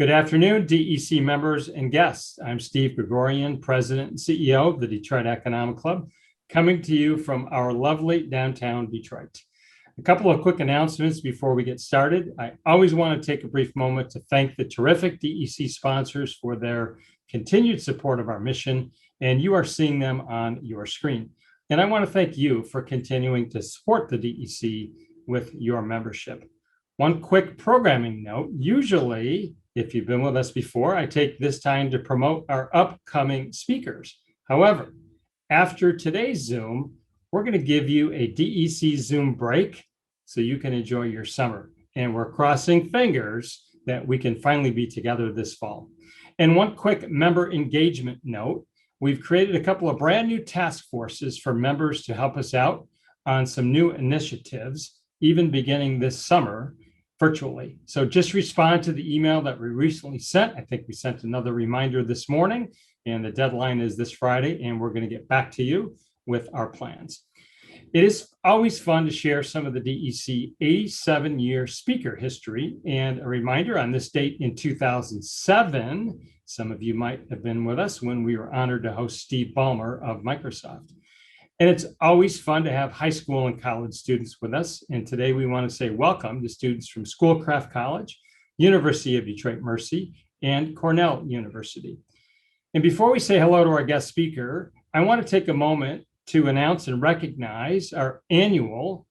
Good afternoon, DEC members and guests. I'm Steve Gregorian, President and CEO of the Detroit Economic Club, coming to you from our lovely downtown Detroit. A couple of quick announcements before we get started. I always want to take a brief moment to thank the terrific DEC sponsors for their continued support of our mission, and you are seeing them on your screen. And I want to thank you for continuing to support the DEC with your membership. One quick programming note, usually, if you've been with us before, I take this time to promote our upcoming speakers. However, after today's Zoom, we're going to give you a DEC Zoom break so you can enjoy your summer. And we're crossing fingers that we can finally be together this fall. And one quick member engagement note, we've created a couple of brand new task forces for members to help us out on some new initiatives, even beginning this summer, virtually. So just respond to the email that we recently sent. I think we sent another reminder this morning, and the deadline is this Friday, and we're going to get back to you with our plans. It is always fun to share some of the DEC 87-year speaker history, and a reminder on this date in 2007, some of you might have been with us when we were honored to host Steve Ballmer of Microsoft. And it's always fun to have high school and college students with us. And today we want to say welcome to students from Schoolcraft College, University of Detroit Mercy, and Cornell University. And before we say hello to our guest speaker, I want to take a moment to announce and recognize our annual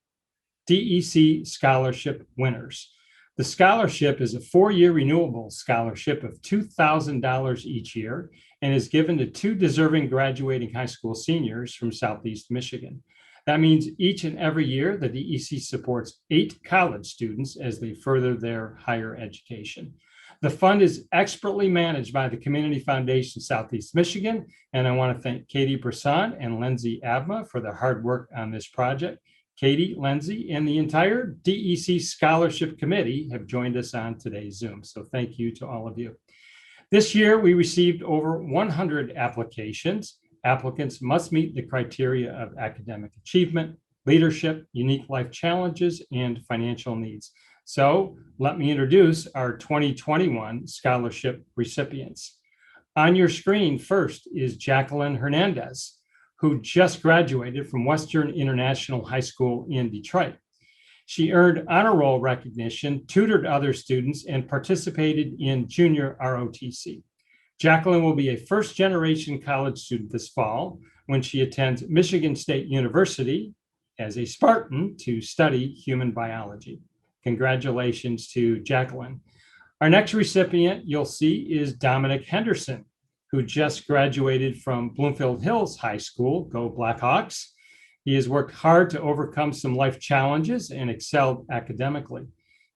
DEC Scholarship Winners. The scholarship is a 4-year renewable scholarship of $2,000 each year and is given to 2 deserving graduating high school seniors from Southeast Michigan. That means each and every year, the DEC supports 8 college students as they further their higher education. The fund is expertly managed by the Community Foundation Southeast Michigan, and I want to thank Katie Brisson and Lindsay Abma for their hard work on this project. Katie, Lindsay, and the entire DEC Scholarship Committee have joined us on today's Zoom, so thank you to all of you. This year, we received over 100 applications. Applicants must meet the criteria of academic achievement, leadership, unique life challenges, and financial needs. So let me introduce our 2021 scholarship recipients. On your screen first is Jacqueline Hernandez, who just graduated from Western International High School in Detroit. She earned honor roll recognition, tutored other students, and participated in junior ROTC. Jacqueline will be a first-generation college student this fall when she attends Michigan State University as a Spartan to study human biology. Congratulations to Jacqueline. Our next recipient you'll see is Dominic Henderson, who just graduated from Bloomfield Hills High School, go Blackhawks. He has worked hard to overcome some life challenges and excelled academically.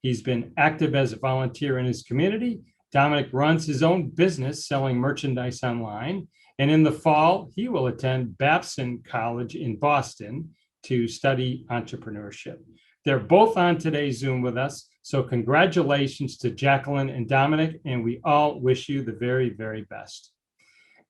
He's been active as a volunteer in his community. Dominic runs his own business selling merchandise online. And in the fall, he will attend Babson College in Boston to study entrepreneurship. They're both on today's Zoom with us. So congratulations to Jacqueline and Dominic, and we all wish you the very, very best.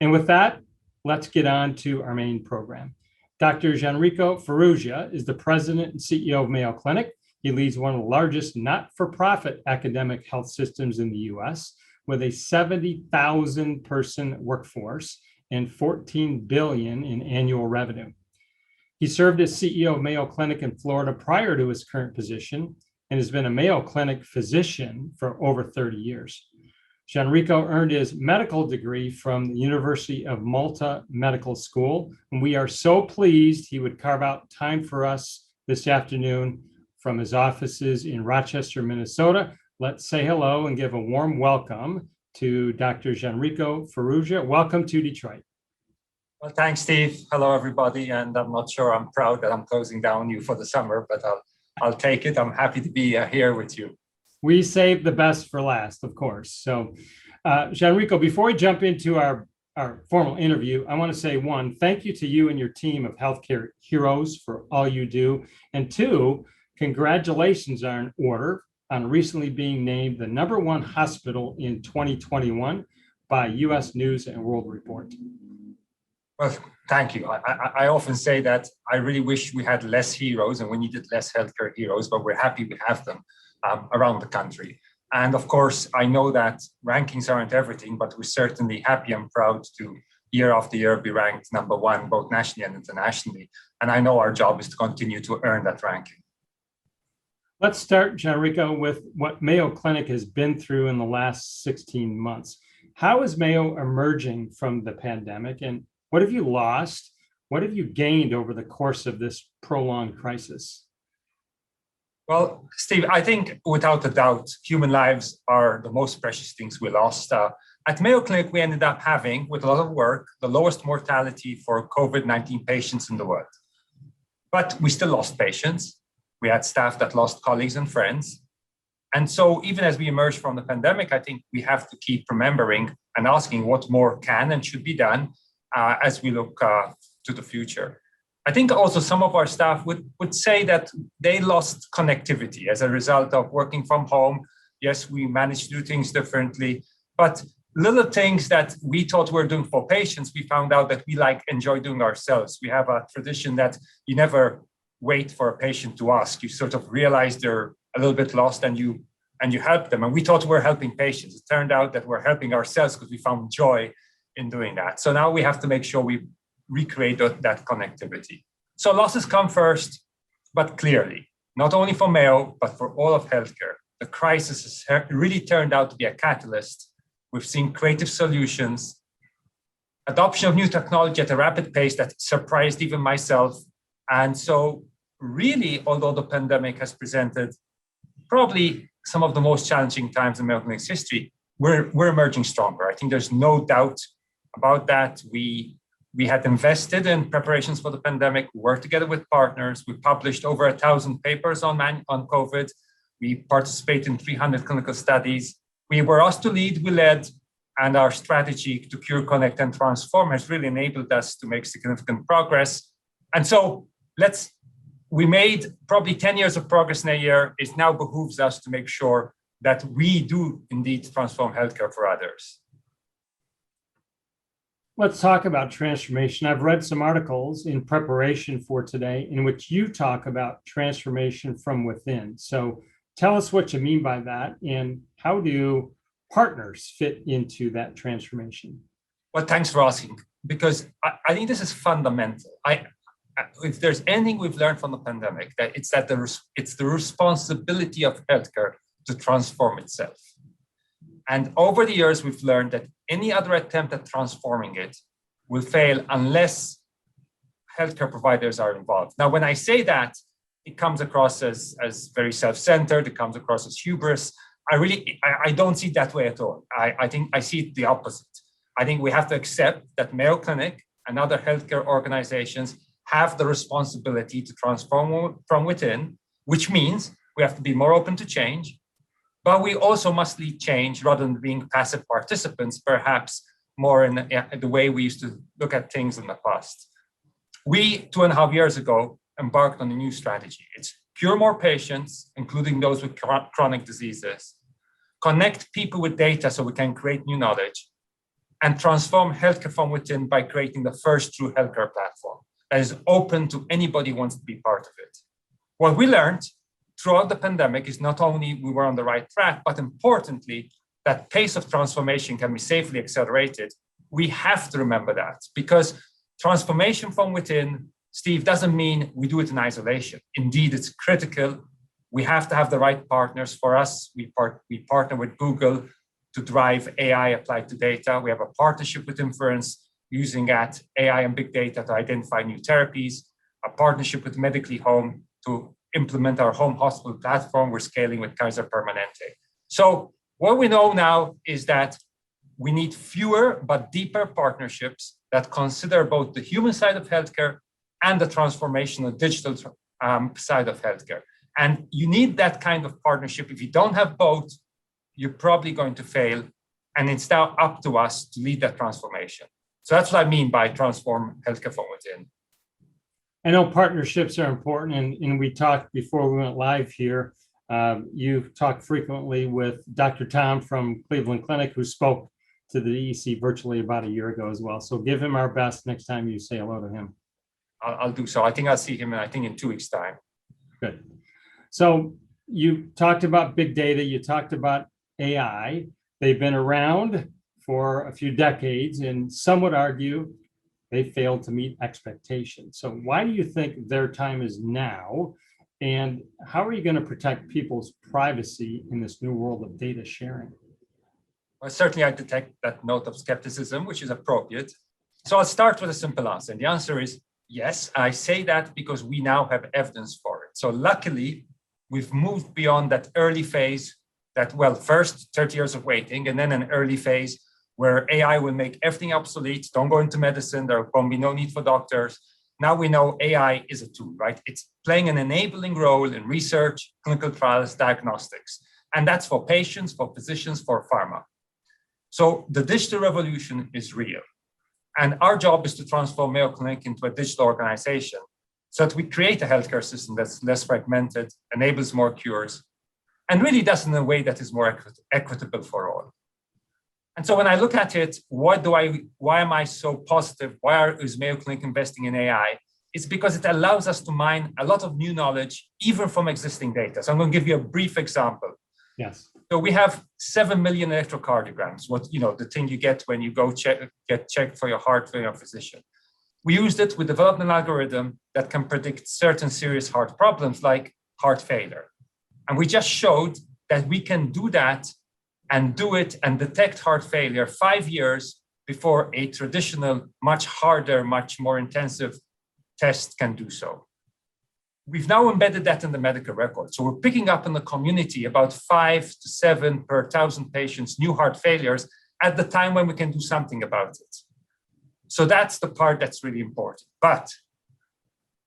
And with that, let's get on to our main program. Dr. Gianrico Farrugia is the president and CEO of Mayo Clinic. He leads one of the largest not-for-profit academic health systems in the U.S. with a 70,000 person workforce and $14 billion in annual revenue. He served as CEO of Mayo Clinic in Florida prior to his current position and has been a Mayo Clinic physician for over 30 years. Gianrico earned his medical degree from the University of Malta Medical School, and we are so pleased he would carve out time for us this afternoon from his offices in Rochester, Minnesota. Let's say hello and give a warm welcome to Dr. Gianrico Farrugia. Welcome to Detroit. Well, thanks, Steve. Hello, everybody. And I'm not sure I'm proud that I'm closing down you for the summer, but I'll take it. I'm happy to be here with you. We saved the best for last, of course. So, Gianrico, before we jump into our formal interview, I want to say, 1, thank you to you and your team of healthcare heroes for all you do. And 2, congratulations are in order on recently being named the #1 hospital in 2021 by U.S. News and World Report. Well, thank you. I often say that I really wish we had less heroes and we needed less healthcare heroes, but we're happy we have them around the country. And of course, I know that rankings aren't everything, but we're certainly happy and proud to year after year be ranked number one, both nationally and internationally. And I know our job is to continue to earn that ranking. Let's start, Gianrico, with what Mayo Clinic has been through in the last 16 months. How is Mayo emerging from the pandemic, and what have you lost? What have you gained over the course of this prolonged crisis? Well, Steve, I think without a doubt, human lives are the most precious things we lost. At Mayo Clinic, we ended up having, with a lot of work, the lowest mortality for COVID-19 patients in the world. But we still lost patients. We had staff that lost colleagues and friends. And so even as we emerge from the pandemic, I think we have to keep remembering and asking what more can and should be done as we look to the future. I think also some of our staff would say that they lost connectivity as a result of working from home. Yes, we managed to do things differently, but little things that we thought we were doing for patients, we found out that we enjoy doing ourselves. We have a tradition that you never wait for a patient to ask. You sort of realize they're a little bit lost and you help them. And we thought we were helping patients. It turned out that we're helping ourselves because we found joy in doing that. So now we have to make sure we recreate that connectivity. So losses come first, but clearly, not only for Mayo, but for all of healthcare, the crisis has really turned out to be a catalyst. We've seen creative solutions, adoption of new technology at a rapid pace that surprised even myself. And so really, although the pandemic has presented probably some of the most challenging times in Mayo Clinic's history, we're emerging stronger. I think there's no doubt about that. We had invested in preparations for the pandemic, worked together with partners. We published over 1,000 papers on COVID. We participated in 300 clinical studies. We were asked to lead, we led, and our strategy to cure, connect, and transform has really enabled us to make significant progress. And so we made probably 10 years of progress in a year. It now behooves us to make sure that we do indeed transform healthcare for others. Let's talk about transformation. I've read some articles in preparation for today in which you talk about transformation from within. So tell us what you mean by that, and how do partners fit into that transformation? Well, thanks for asking, because I think this is fundamental. If there's anything we've learned from the pandemic, it's the responsibility of healthcare to transform itself. And over the years, we've learned that any other attempt at transforming it will fail unless healthcare providers are involved. Now, when I say that, it comes across as very self-centered, it comes across as hubris. I don't see it that way at all. I think I see it the opposite. I think we have to accept that Mayo Clinic and other healthcare organizations have the responsibility to transform from within, which means we have to be more open to change, but we also must lead change rather than being passive participants, perhaps more in the way we used to look at things in the past. We, 2.5 years ago, embarked on a new strategy. It's cure more patients, including those with chronic diseases, connect people with data so we can create new knowledge, and transform healthcare from within by creating the first true healthcare platform that is open to anybody who wants to be part of it. What we learned throughout the pandemic is not only we were on the right track, but importantly, that pace of transformation can be safely accelerated. We have to remember that, because transformation from within, Steve, doesn't mean we do it in isolation. Indeed, it's critical. We have to have the right partners. For us, we partner with Google to drive AI applied to data. We have a partnership with Inference using AI and big data to identify new therapies, a partnership with Medically Home to implement our home hospital platform. We're scaling with Kaiser Permanente. So what we know now is that we need fewer but deeper partnerships that consider both the human side of healthcare and the transformational digital side of healthcare. And you need that kind of partnership. If you don't have both, you're probably going to fail. And it's now up to us to lead that transformation. So that's what I mean by transform healthcare from within. I know partnerships are important, and we talked before we went live here. You've talked frequently with Dr. Tom from Cleveland Clinic, who spoke to the DEC virtually about a year ago as well. So give him our best next time you say hello to him. I'll do so. I think I'll see him in 2 weeks' time. Good. So you talked about big data. You talked about AI. They've been around for a few decades, and some would argue they failed to meet expectations. So why do you think their time is now? And how are you going to protect people's privacy in this new world of data sharing? Well, certainly I detect that note of skepticism, which is appropriate. So I'll start with a simple answer. And the answer is yes. I say that because we now have evidence for it. So luckily, we've moved beyond that early phase that, well, first 30 years of waiting, and then an early phase where AI will make everything obsolete. Don't go into medicine. There will be no need for doctors. Now we know AI is a tool, right? It's playing an enabling role in research, clinical trials, diagnostics. And that's for patients, for physicians, for pharma. So the digital revolution is real. And our job is to transform Mayo Clinic into a digital organization so that we create a healthcare system that's less fragmented, enables more cures, and really does in a way that is more equitable for all. And so when I look at it, why am I so positive? Is Mayo Clinic investing in AI? It's because it allows us to mine a lot of new knowledge, even from existing data. So I'm going to give you a brief example. Yes. So we have 7 million electrocardiograms, the thing you get when you go get checked for your heart from your physician. We used it. We developed an algorithm that can predict certain serious heart problems like heart failure. And we just showed that we can do that and do it and detect heart failure 5 years before a traditional, much harder, much more intensive test can do so. We've now embedded that in the medical record. So we're picking up in the community about 5 to 7 per 1,000 patients, new heart failures at the time when we can do something about it. So that's the part that's really important. But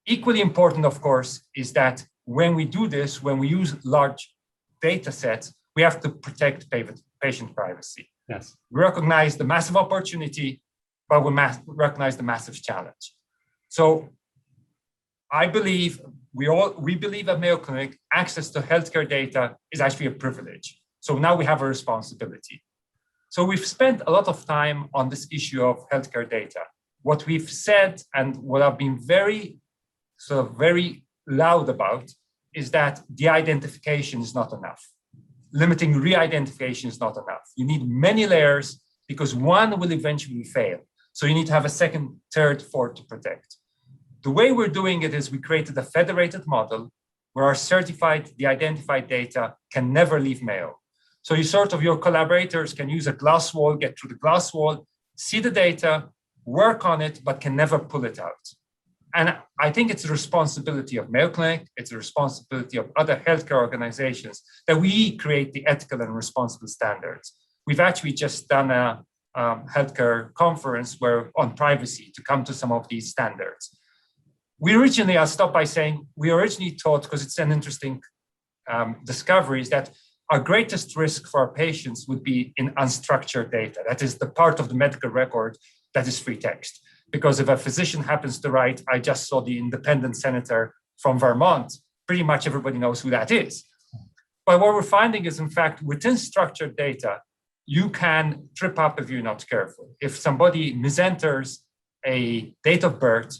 equally important, of course, is that when we do this, when we use large data sets, we have to protect patient privacy. Yes. We recognize the massive opportunity, but we recognize the massive challenge. So I believe we believe at Mayo Clinic, access to healthcare data is actually a privilege. So now we have a responsibility. So we've spent a lot of time on this issue of healthcare data. What we've said and what I've been very loud about is that de-identification is not enough. Limiting re-identification is not enough. You need many layers because one will eventually fail. So you need to have a second, third, fourth to protect. The way we're doing it is we created a federated model where our certified, de-identified data can never leave Mayo. So your collaborators can use a glass wall, get through the glass wall, see the data, work on it, but can never pull it out. And I think it's a responsibility of Mayo Clinic, it's a responsibility of other healthcare organizations that we create the ethical and responsible standards. We've actually just done a healthcare conference on privacy to come to some of these standards. I'll stop by saying, we originally thought, because it's an interesting discovery, is that our greatest risk for our patients would be in unstructured data. That is the part of the medical record that is free text. Because if a physician happens to write, I just saw the independent senator from Vermont, pretty much everybody knows who that is. But what we're finding is, in fact, within structured data, you can trip up if you're not careful. If somebody misenters a date of birth,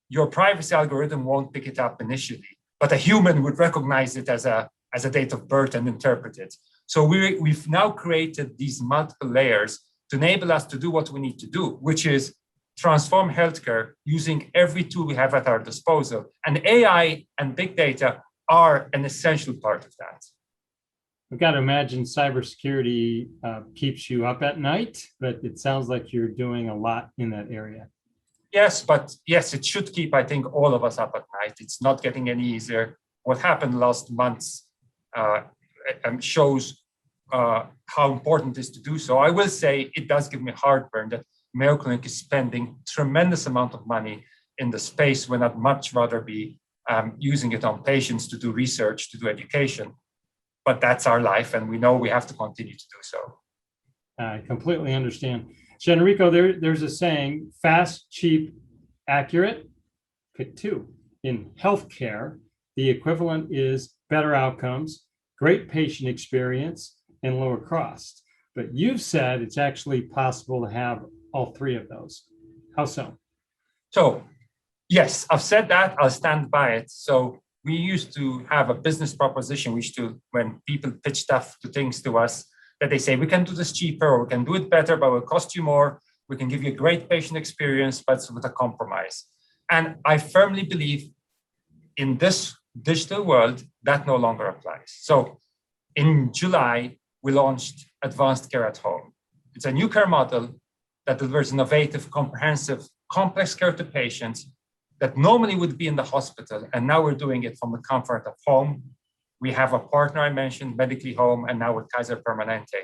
your privacy algorithm won't pick it up initially, but a human would recognize it as a date of birth and interpret it. So we've now created these multiple layers to enable us to do what we need to do, which is transform healthcare using every tool we have at our disposal. And AI and big data are an essential part of that. I've got to imagine cybersecurity keeps you up at night, but it sounds like you're doing a lot in that area. Yes, it should keep, I think, all of us up at night. It's not getting any easier. What happened last months shows how important it is to do so. I will say it does give me heartburn that Mayo Clinic is spending tremendous amount of money in the space when I'd much rather be using it on patients to do research, to do education. But that's our life, and we know we have to continue to do so. I completely understand. Gianrico, there's a saying, fast, cheap, accurate, pick two. In healthcare, the equivalent is better outcomes, great patient experience, and lower cost. But you've said it's actually possible to have all three of those. How so? So, yes, I've said that. I'll stand by it. So we used to have a business proposition. When people pitch things to us, that they say, we can do this cheaper, or we can do it better, but it will cost you more. We can give you a great patient experience, but with a compromise. And I firmly believe in this digital world, that no longer applies. So in July, we launched Advanced Care at Home. It's a new care model that delivers innovative, comprehensive, complex care to patients that normally would be in the hospital. And now we're doing it from the comfort of home. We have a partner I mentioned, Medically Home, and now with Kaiser Permanente.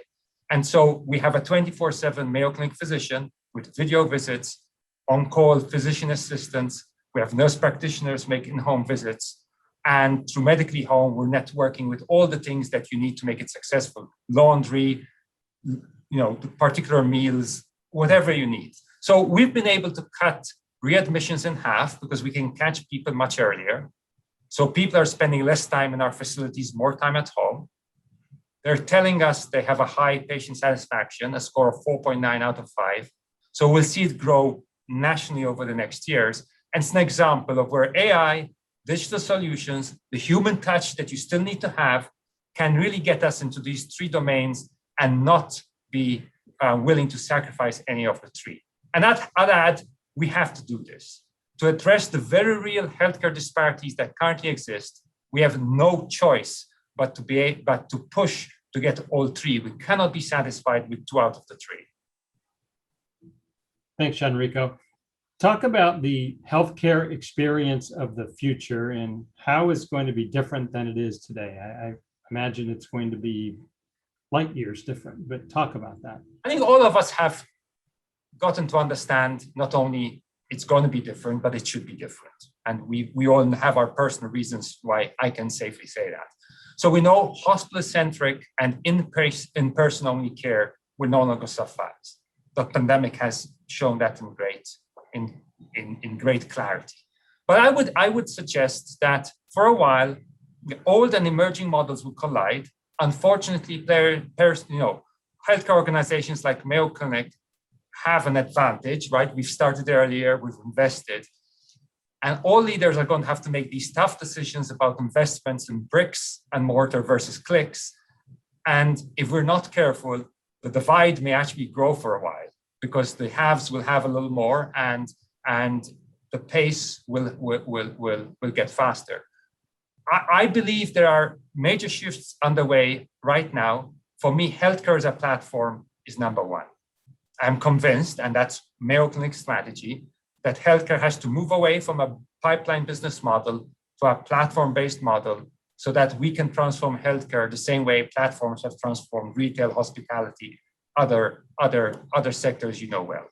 And so we have a 24/7 Mayo Clinic physician with video visits, on-call physician assistants. We have nurse practitioners making home visits. And through Medically Home, we're networking with all the things that you need to make it successful. Laundry, particular meals, whatever you need. So we've been able to cut readmissions in half because we can catch people much earlier. So people are spending less time in our facilities, more time at home. They're telling us they have a high patient satisfaction, a score of 4.9 out of 5. So we'll see it grow nationally over the next years. And it's an example of where AI, digital solutions, the human touch that you still need to have can really get us into these three domains and not be willing to sacrifice any of the three. And I'd add, we have to do this. To address the very real healthcare disparities that currently exist, we have no choice but to push to get all three. We cannot be satisfied with 2 out of the 3. Thanks, Gianrico. Talk about the healthcare experience of the future and how it's going to be different than it is today. I imagine it's going to be light years different, but talk about that. I think all of us have gotten to understand not only it's going to be different, but it should be different. And we all have our personal reasons why I can safely say that. So we know hospital-centric and in-person only care will no longer suffice. The pandemic has shown that in great clarity. But I would suggest that for a while, the old and emerging models will collide. Unfortunately, healthcare organizations like Mayo Clinic have an advantage, right? We've started earlier, we've invested. And all leaders are going to have to make these tough decisions about investments in bricks and mortar versus clicks. And if we're not careful, the divide may actually grow for a while because the haves will have a little more and the pace will get faster. I believe there are major shifts underway right now. For me, healthcare as a platform is number one. I'm convinced, and that's Mayo Clinic's strategy, that healthcare has to move away from a pipeline business model to a platform-based model so that we can transform healthcare the same way platforms have transformed retail, hospitality, other sectors you know well.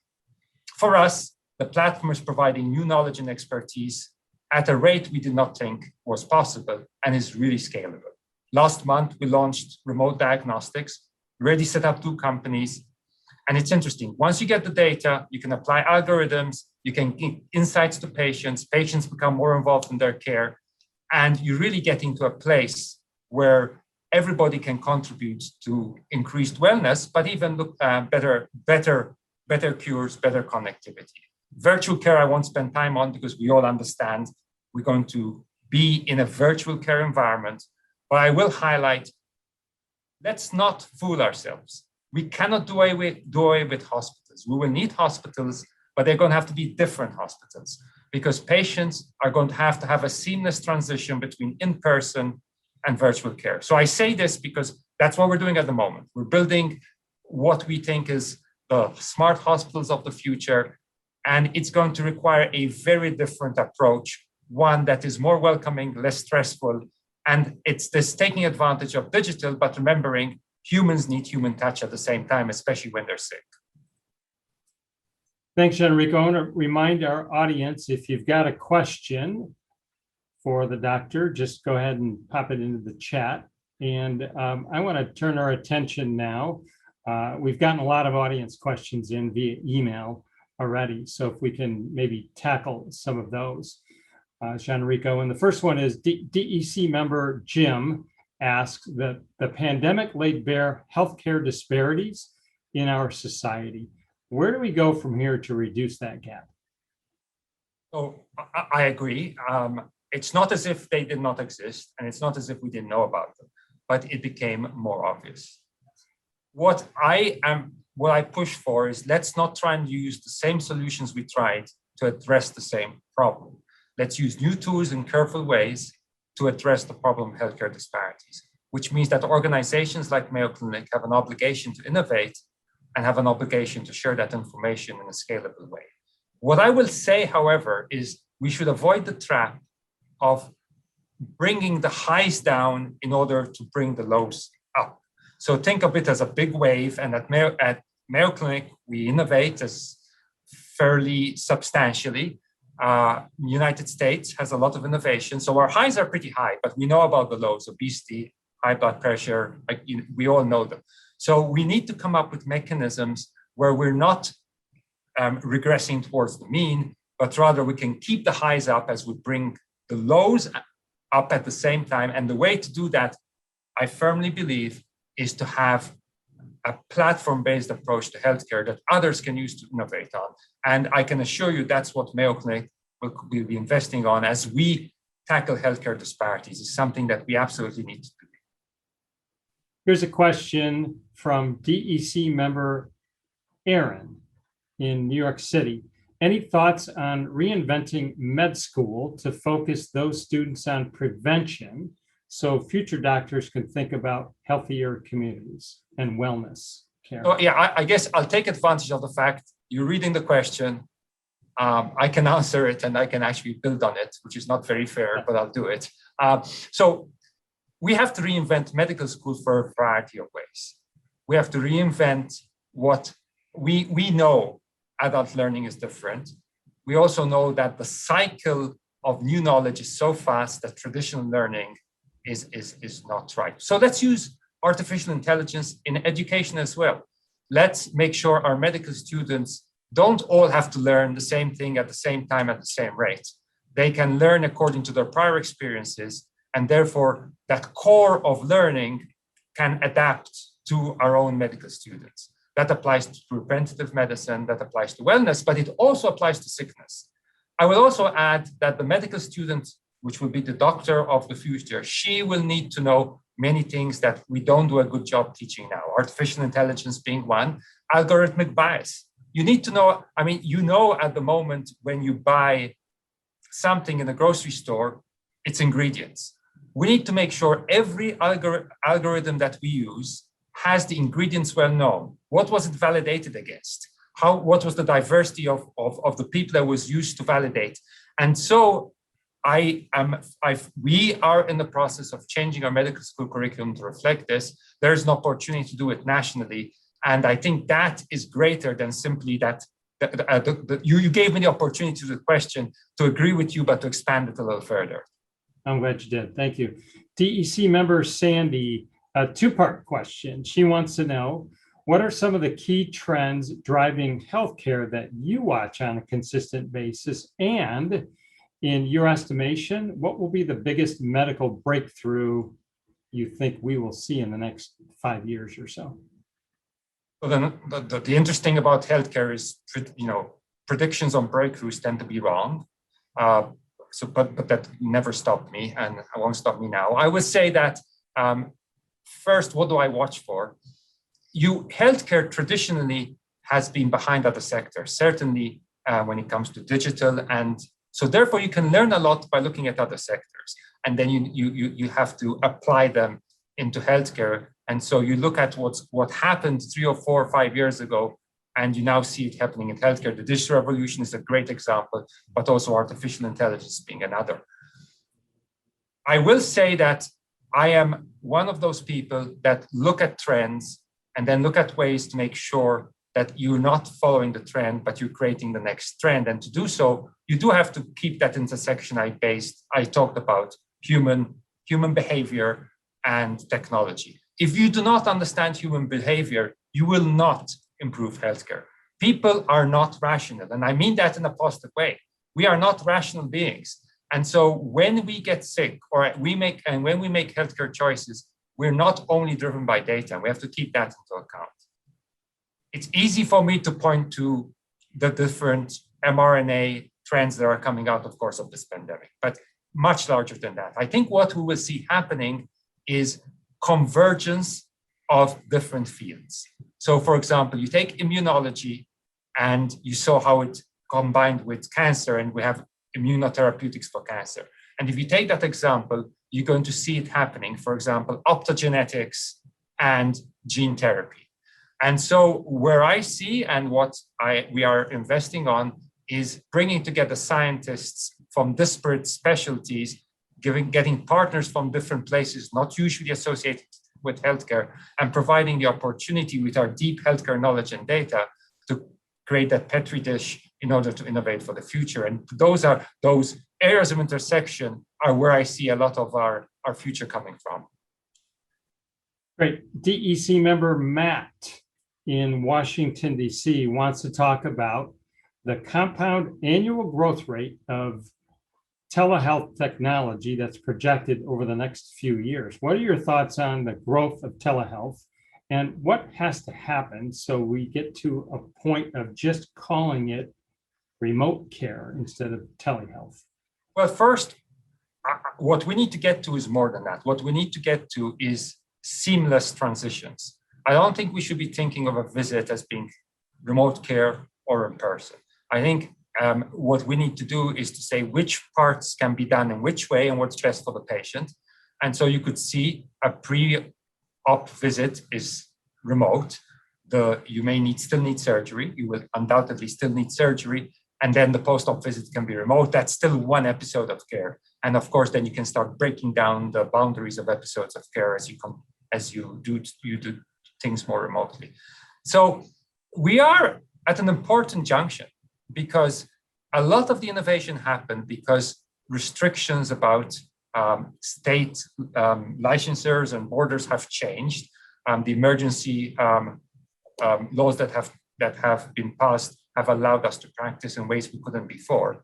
For us, the platform is providing new knowledge and expertise at a rate we did not think was possible and is really scalable. Last month, we launched remote diagnostics, already set up 2 companies. And it's interesting. Once you get the data, you can apply algorithms, you can give insights to patients, patients become more involved in their care, and you're really getting to a place where everybody can contribute to increased wellness, but even look better cures, better connectivity. Virtual care, I won't spend time on because we all understand we're going to be in a virtual care environment, but I will highlight, let's not fool ourselves. We cannot do away with hospitals. We will need hospitals, but they're going to have to be different hospitals because patients are going to have a seamless transition between in-person and virtual care. So I say this because that's what we're doing at the moment. We're building what we think is the smart hospitals of the future, and it's going to require a very different approach, one that is more welcoming, less stressful, and it's this taking advantage of digital, but remembering humans need human touch at the same time, especially when they're sick. Thanks, Gianrico. I want to remind our audience, if you've got a question for the doctor, just go ahead and pop it into the chat. And I want to turn our attention now. We've gotten a lot of audience questions in via email already. So if we can maybe tackle some of those, Gianrico. And the first one is DEC member Jim asks that the pandemic laid bare healthcare disparities in our society. Where do we go from here to reduce that gap? So I agree. It's not as if they did not exist, and it's not as if we didn't know about them, but it became more obvious. what I push for is, let's not try and use the same solutions we tried to address the same problem. Let's use new tools in careful ways to address the problem of healthcare disparities, which means that organizations like Mayo Clinic have an obligation to innovate and have an obligation to share that information in a scalable way. What I will say, however, is we should avoid the trap of bringing the highs down in order to bring the lows up. So think of it as a big wave, and at Mayo Clinic, we innovate as fairly substantially. United States has a lot of innovation. So our highs are pretty high, but we know about the lows: obesity, high blood pressure, we all know them. So we need to come up with mechanisms where we're not regressing towards the mean, but rather we can keep the highs up as we bring the lows up at the same time. And the way to do that, I firmly believe, is to have a platform-based approach to healthcare that others can use to innovate on. And I can assure you that's what Mayo Clinic will be investing on as we tackle healthcare disparities. It's something that we absolutely need to do. Here's a question from DEC member Aaron in New York City. Any thoughts on reinventing med school to focus those students on prevention so future doctors can think about healthier communities and wellness care? Oh, yeah, I guess I'll take advantage of the fact you're reading the question. I can answer it and I can actually build on it, which is not very fair, but I'll do it. So we have to reinvent medical school for a variety of ways. We have to reinvent what we know. Adult learning is different. We also know that the cycle of new knowledge is so fast that traditional learning is not right. So let's use artificial intelligence in education as well. Let's make sure our medical students don't all have to learn the same thing at the same time at the same rate. They can learn according to their prior experiences, and therefore that core of learning can adapt to our own medical students. That applies to preventative medicine, that applies to wellness, but it also applies to sickness. I will also add that the medical student, which will be the doctor of the future, she will need to know many things that we don't do a good job teaching now. Artificial intelligence being one, algorithmic bias. You need to know, at the moment when you buy something in a grocery store, its ingredients. We need to make sure every algorithm that we use has the ingredients well known. What was it validated against? What was the diversity of the people that was used to validate? And so we are in the process of changing our medical school curriculum to reflect this. There's an opportunity to do it nationally. And I think that is greater than simply that you gave me the opportunity to the question to agree with you, but to expand it a little further. I'm glad you did. Thank you. DEC member Sandy, a two-part question. She wants to know, what are some of the key trends driving healthcare that you watch on a consistent basis? And in your estimation, what will be the biggest medical breakthrough you think we will see in the next 5 years or so? Well, then the interesting about healthcare is, predictions on breakthroughs tend to be wrong. But that never stopped me, and it won't stop me now. I would say that first, what do I watch for? Healthcare traditionally has been behind other sectors, certainly when it comes to digital, and so therefore you can learn a lot by looking at other sectors, and then you have to apply them into healthcare. And so you look at what happened 3 or 4 or 5 years ago, and you now see it happening in healthcare. The digital revolution is a great example, but also artificial intelligence being another. I will say that I am one of those people that look at trends and then look at ways to make sure that you're not following the trend, but you're creating the next trend. And to do so, you do have to keep that intersection I talked about, human behavior and technology. If you do not understand human behavior, you will not improve healthcare. People are not rational, and I mean that in a positive way. We are not rational beings. And so when we get sick when we make healthcare choices, we're not only driven by data. We have to keep that into account. It's easy for me to point to the different mRNA trends that are coming out, of course, of this pandemic, but much larger than that. I think what we will see happening is convergence of different fields. So for example, you take immunology and you saw how it combined with cancer, and we have immunotherapeutics for cancer. And if you take that example, you're going to see it happening, for example, optogenetics and gene therapy. And so where I see and what we are investing on is bringing together scientists from disparate specialties, getting partners from different places, not usually associated with healthcare, and providing the opportunity with our deep healthcare knowledge and data to create that Petri dish in order to innovate for the future. And those areas of intersection are where I see a lot of our future coming from. Great. DEC member Matt in Washington, D.C. wants to talk about the compound annual growth rate of telehealth technology that's projected over the next few years. What are your thoughts on the growth of telehealth, and what has to happen so we get to a point of just calling it remote care instead of telehealth? Well, first, what we need to get to is more than that. What we need to get to is seamless transitions. I don't think we should be thinking of a visit as being remote care or in person. I think what we need to do is to say which parts can be done in which way and what's best for the patient. And so you could see a pre-op visit is remote. You may still need surgery. You will undoubtedly still need surgery. And then the post-op visit can be remote. That's still one episode of care. And of course, then you can start breaking down the boundaries of episodes of care as you do things more remotely. So we are at an important junction, because a lot of the innovation happened because restrictions about state licensures and borders have changed. The emergency laws that have been passed have allowed us to practice in ways we couldn't before.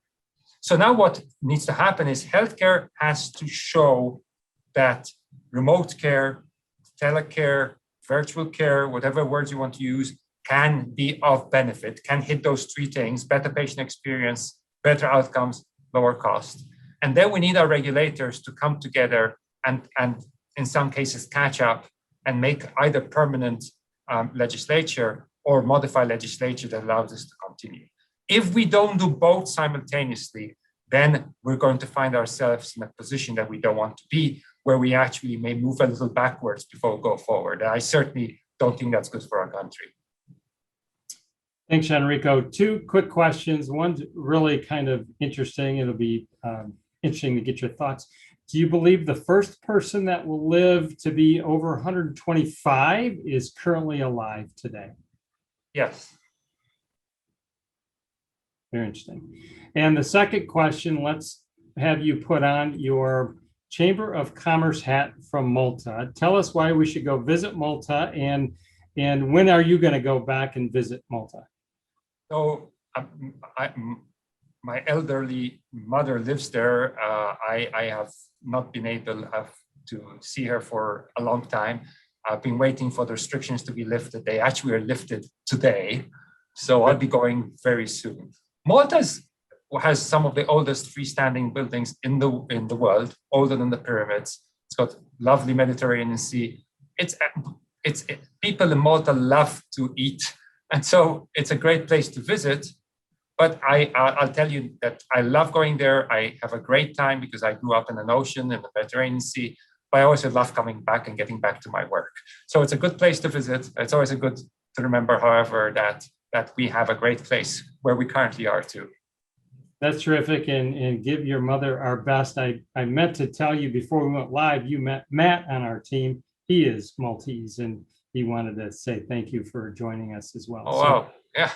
So now what needs to happen is healthcare has to show that remote care, telecare, virtual care, whatever words you want to use, can be of benefit, can hit those three things: better patient experience, better outcomes, lower cost. And then we need our regulators to come together and in some cases catch up and make either permanent legislature or modify legislature that allows us to continue. If we don't do both simultaneously, then we're going to find ourselves in a position that we don't want to be, where we actually may move a little backwards before we go forward. And I certainly don't think that's good for our country. Thanks, Gianrico. Two quick questions. One's really kind of interesting. It'll be interesting to get your thoughts. Do you believe the first person that will live to be over 125 is currently alive today? Yes. Very interesting. And the second question, let's have you put on your Chamber of Commerce hat from Malta. Tell us why we should go visit Malta, and when are you going to go back and visit Malta? So my elderly mother lives there. I have not been able to see her for a long time. I've been waiting for the restrictions to be lifted. They actually are lifted today. So I'll be going very soon. Malta has some of the oldest freestanding buildings in the world, older than the pyramids. It's got lovely Mediterranean Sea. People in Malta love to eat, and so it's a great place to visit. But I'll tell you that I love going there. I have a great time because I grew up in an ocean in the Mediterranean Sea. But I also love coming back and getting back to my work. So it's a good place to visit. It's always good to remember, however, that we have a great place where we currently are too. That's terrific, and give your mother our best. I meant to tell you before we went live, you met Matt on our team. He is Maltese, and he wanted to say thank you for joining us as well. Oh, wow. Yeah.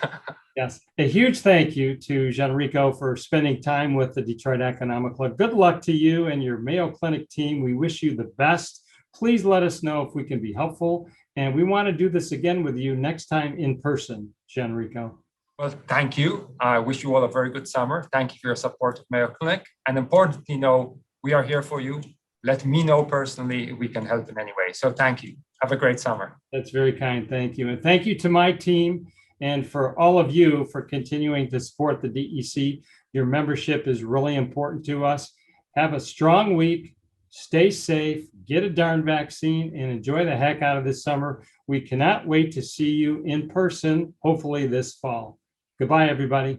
Yes. A huge thank you to Gianrico for spending time with the Detroit Economic Club. Good luck to you and your Mayo Clinic team. We wish you the best. Please let us know if we can be helpful. And we want to do this again with you next time in person, Gianrico. Well, thank you. I wish you all a very good summer. Thank you for your support of Mayo Clinic. And importantly, we are here for you. Let me know personally if we can help in any way. So thank you. Have a great summer. That's very kind. Thank you. And thank you to my team and for all of you for continuing to support the DEC. Your membership is really important to us. Have a strong week. Stay safe, get a darn vaccine, and enjoy the heck out of this summer. We cannot wait to see you in person, hopefully this fall. Goodbye, everybody.